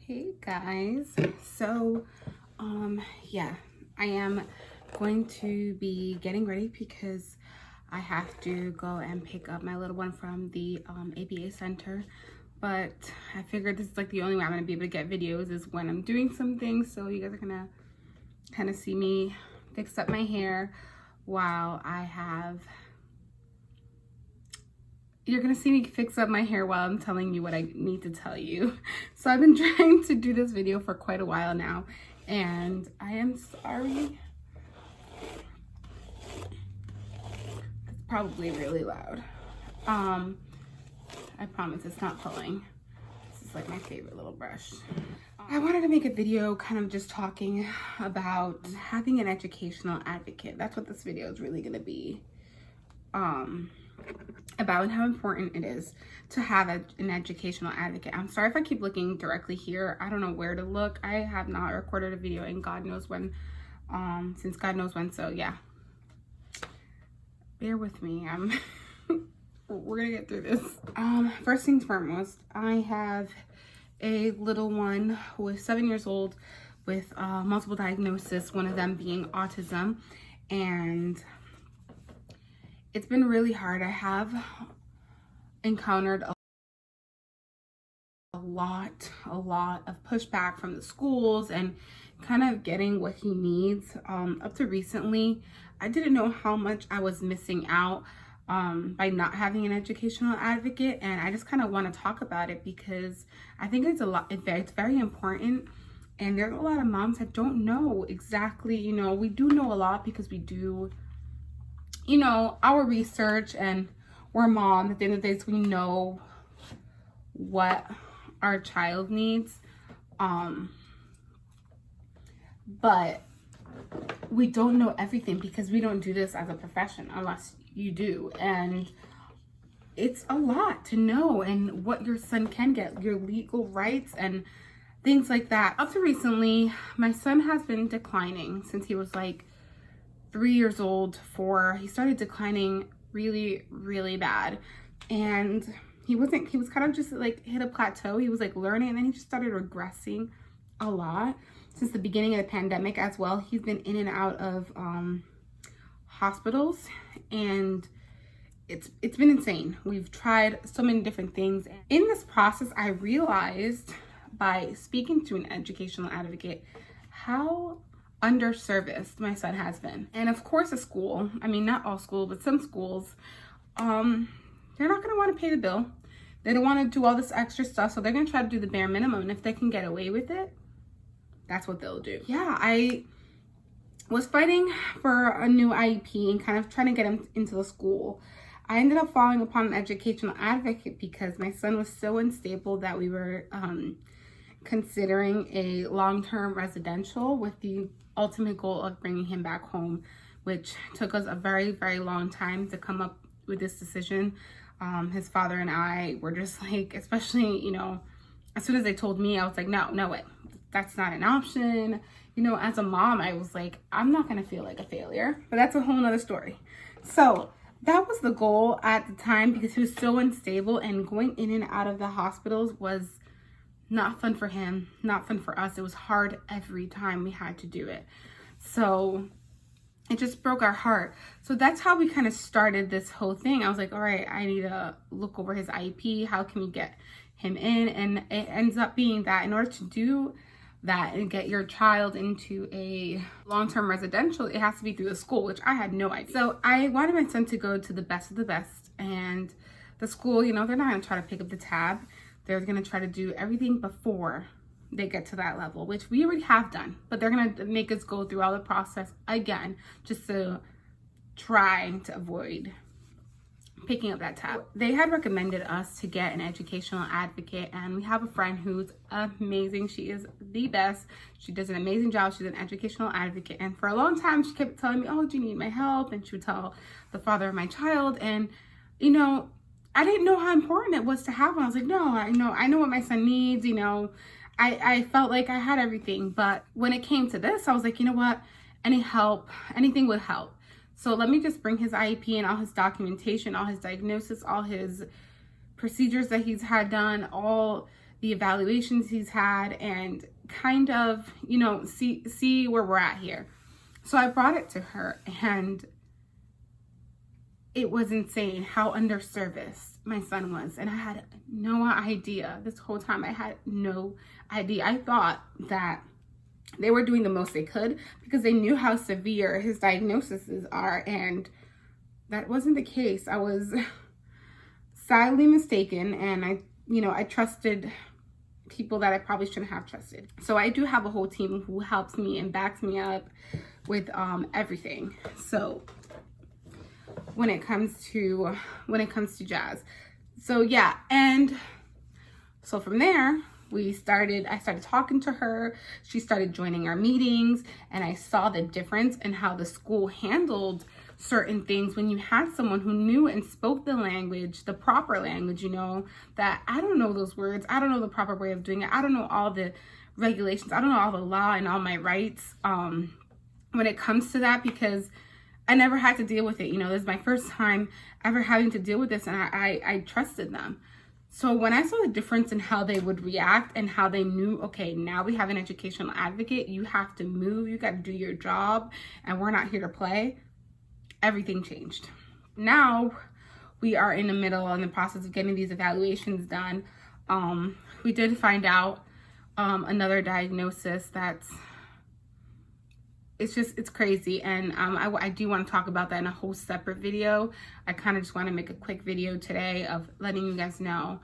Hey guys, so yeah, I am going to be getting ready because I have to go and pick up my little one from the ABA center. But I figured this is like the only way I'm gonna be able to get videos is when I'm doing something, so you guys are gonna kind of see me fix up my hair while you're gonna see me fix up my hair while I'm telling you what I need to tell you. So I've been trying to do this video for quite a while now, and I am sorry. It's probably really loud. I promise it's not pulling. This is like my favorite little brush. I wanted to make a video kind of just talking about having an educational advocate. That's what this video is really gonna be. About and how important it is to have an educational advocate. I'm sorry if I keep looking directly here. I don't know where to look. I have not recorded a video in God knows when, since God knows when, so yeah. Bear with me. We're gonna get through this. First things foremost, I have a little one who is 7 years old with multiple diagnoses, one of them being autism, and it's been really hard. I have encountered a lot of pushback from the schools and kind of getting what he needs. Up to recently, I didn't know how much I was missing out by not having an educational advocate, and I just kind of want to talk about it because I think it's it's very important. And there's a lot of moms that don't know exactly, we do know a lot because we do our research, and we're moms. At the end of the day, so we know what our child needs. But we don't know everything because we don't do this as a profession unless you do. And it's a lot to know, and what your son can get, your legal rights and things like that. Up to recently, my son has been declining since he was like 3 years old. He started declining really bad, and he was kind of just like hit a plateau. He was like learning, and then he just started regressing a lot since the beginning of the pandemic as well. He's been in and out of hospitals, and it's been insane. We've tried so many different things. In this process, I realized by speaking to an educational advocate how underserviced my son has been. And of course, a school, I mean, not all schools, but some schools, they're not going to want to pay the bill. They don't want to do all this extra stuff, so they're going to try to do the bare minimum, and if they can get away with it, that's what they'll do. Yeah, I was fighting for a new IEP and kind of trying to get him into the school. I ended up falling upon an educational advocate because my son was so unstable that we were considering a long-term residential with the ultimate goal of bringing him back home, which took us a very long time to come up with this decision. His father and I were just like, especially, as soon as they told me, I was like, no way, that's not an option. As a mom, I was like, I'm not gonna feel like a failure, but that's a whole nother story. So that was the goal at the time because he was so unstable, and going in and out of the hospitals was not fun for him, not fun for us. It was hard every time we had to do it. So it just broke our heart. So that's how we kind of started this whole thing. I was like, all right, I need to look over his IEP. How can we get him in? And it ends up being that in order to do that and get your child into a long-term residential, it has to be through the school, which I had no idea. So I wanted my son to go to the best of the best, and the school, they're not going to try to pick up the tab. They're going to try to do everything before they get to that level, which we already have done, but they're going to make us go through all the process again just to try to avoid picking up that tab. They had recommended us to get an educational advocate, and we have a friend who's amazing. She is the best. She does an amazing job. She's an educational advocate, and for a long time she kept telling me, oh, do you need my help? And she would tell the father of my child, and I didn't know how important it was to have one. I was like, no, I know what my son needs. I felt like I had everything, but when it came to this, I was like, you know what, any help, anything would help. So let me just bring his IEP and all his documentation, all his diagnosis, all his procedures that he's had done, all the evaluations he's had, and kind of, you know, see where we're at here. So I brought it to her, and it was insane how underserviced my son was. And I had no idea. This whole time I had no idea. I thought that they were doing the most they could because they knew how severe his diagnoses are, and that wasn't the case. I was sadly mistaken, and I trusted people that I probably shouldn't have trusted. So I do have a whole team who helps me and backs me up with everything. So when it comes to Jazz. So yeah, and so from there, I started talking to her. She started joining our meetings, and I saw the difference in how the school handled certain things when you had someone who knew and spoke the language, the proper language, you know, that I don't know those words. I don't know the proper way of doing it. I don't know all the regulations. I don't know all the law and all my rights when it comes to that, because I never had to deal with it. You know, this is my first time ever having to deal with this, and I trusted them. So when I saw the difference in how they would react and how they knew, okay, now we have an educational advocate, you have to move, you got to do your job, and we're not here to play, everything changed. Now we are in the process of getting these evaluations done. We did find out another diagnosis that's, it's crazy. And I do want to talk about that in a whole separate video. I kind of just want to make a quick video today of letting you guys know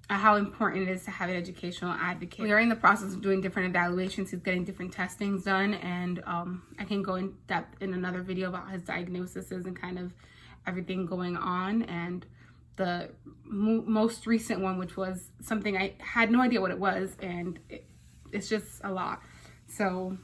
how important it is to have an educational advocate. We are in the process of doing different evaluations. He's getting different testings done, and I can go in depth in another video about his diagnoses and kind of everything going on. And the most recent one, which was something I had no idea what it was, and it's just a lot. So,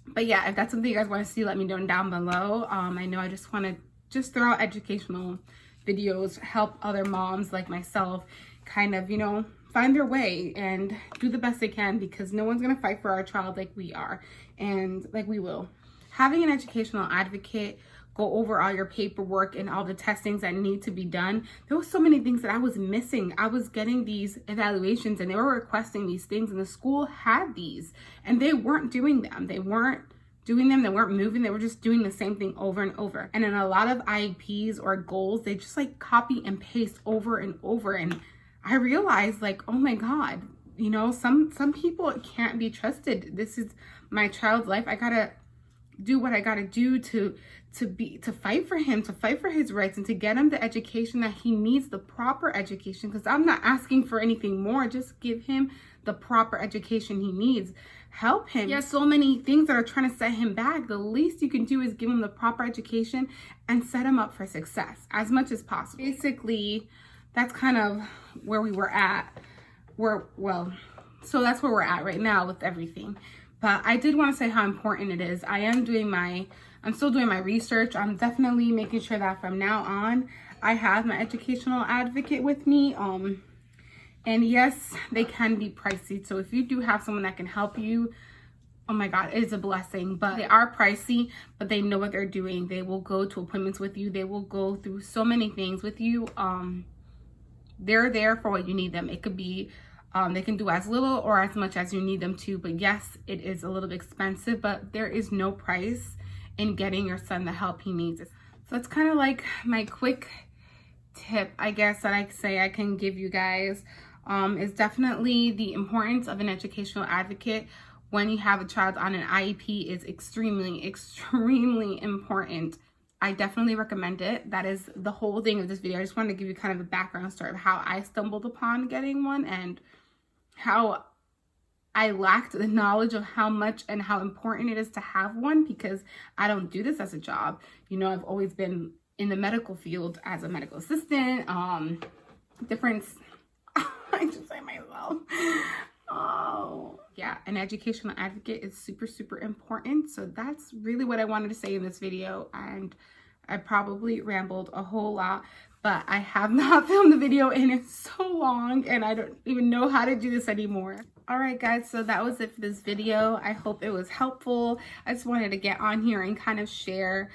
but yeah, if that's something you guys want to see, let me know down below. I know I just want to throw out educational videos, help other moms like myself kind of, you know, find their way and do the best they can, because no one's going to fight for our child like we are and like we will. Having an educational advocate go over all your paperwork and all the testings that need to be done. There were so many things that I was missing. I was getting these evaluations and they were requesting these things, and the school had these and they weren't doing them. They weren't moving. They were just doing the same thing over and over. And in a lot of IEPs or goals, they just like copy and paste over and over. And I realized, like, oh my God, you know, some people can't be trusted. This is my child's life. I gotta do what I gotta do to fight for him, to fight for his rights, and to get him the education that he needs, the proper education, because I'm not asking for anything more. Just give him the proper education he needs. Help him. He has so many things that are trying to set him back. The least you can do is give him the proper education and set him up for success as much as possible. Basically, that's kind of where we were at. So that's where we're at right now with everything. But I did want to say how important it is. I'm still doing my research. I'm definitely making sure that from now on, I have my educational advocate with me. And yes, they can be pricey. So if you do have someone that can help you, oh my God, it is a blessing. But they are pricey, but they know what they're doing. They will go to appointments with you. They will go through so many things with you. They're there for what you need them. It could be, they can do as little or as much as you need them to. But yes, it is a little bit expensive, but there is no price in getting your son the help he needs. So it's kind of like my quick tip, I guess, that I can give you guys. Is definitely the importance of an educational advocate when you have a child on an IEP is extremely, extremely important. I definitely recommend it. That is the whole thing of this video. I just wanted to give you kind of a background story of how I stumbled upon getting one and how I lacked the knowledge of how much and how important it is to have one, because I don't do this as a job. You know, I've always been in the medical field as a medical assistant, I just say myself. Oh, yeah, an educational advocate is super, super important. So that's really what I wanted to say in this video. And I probably rambled a whole lot, but I have not filmed the video in so long and I don't even know how to do this anymore. All right, guys, so that was it for this video. I hope it was helpful. I just wanted to get on here and kind of share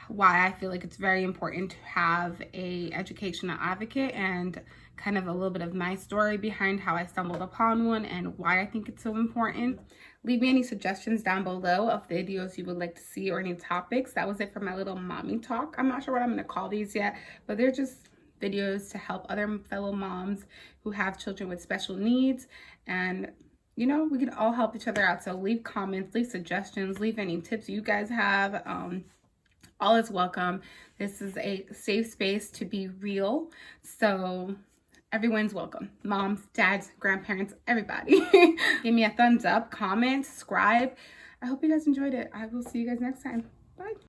why I feel like it's very important to have a educational advocate and kind of a little bit of my story behind how I stumbled upon one and why I think it's so important. Leave me any suggestions down below of videos you would like to see or any topics. That was it for my little mommy talk. I'm not sure what I'm going to call these yet, but they're just videos to help other fellow moms who have children with special needs. And you know, we can all help each other out. So leave comments, leave suggestions, leave any tips you guys have. All is welcome. This is a safe space to be real. So everyone's welcome. Moms, dads, grandparents, everybody. Give me a thumbs up, comment, subscribe. I hope you guys enjoyed it. I will see you guys next time. Bye.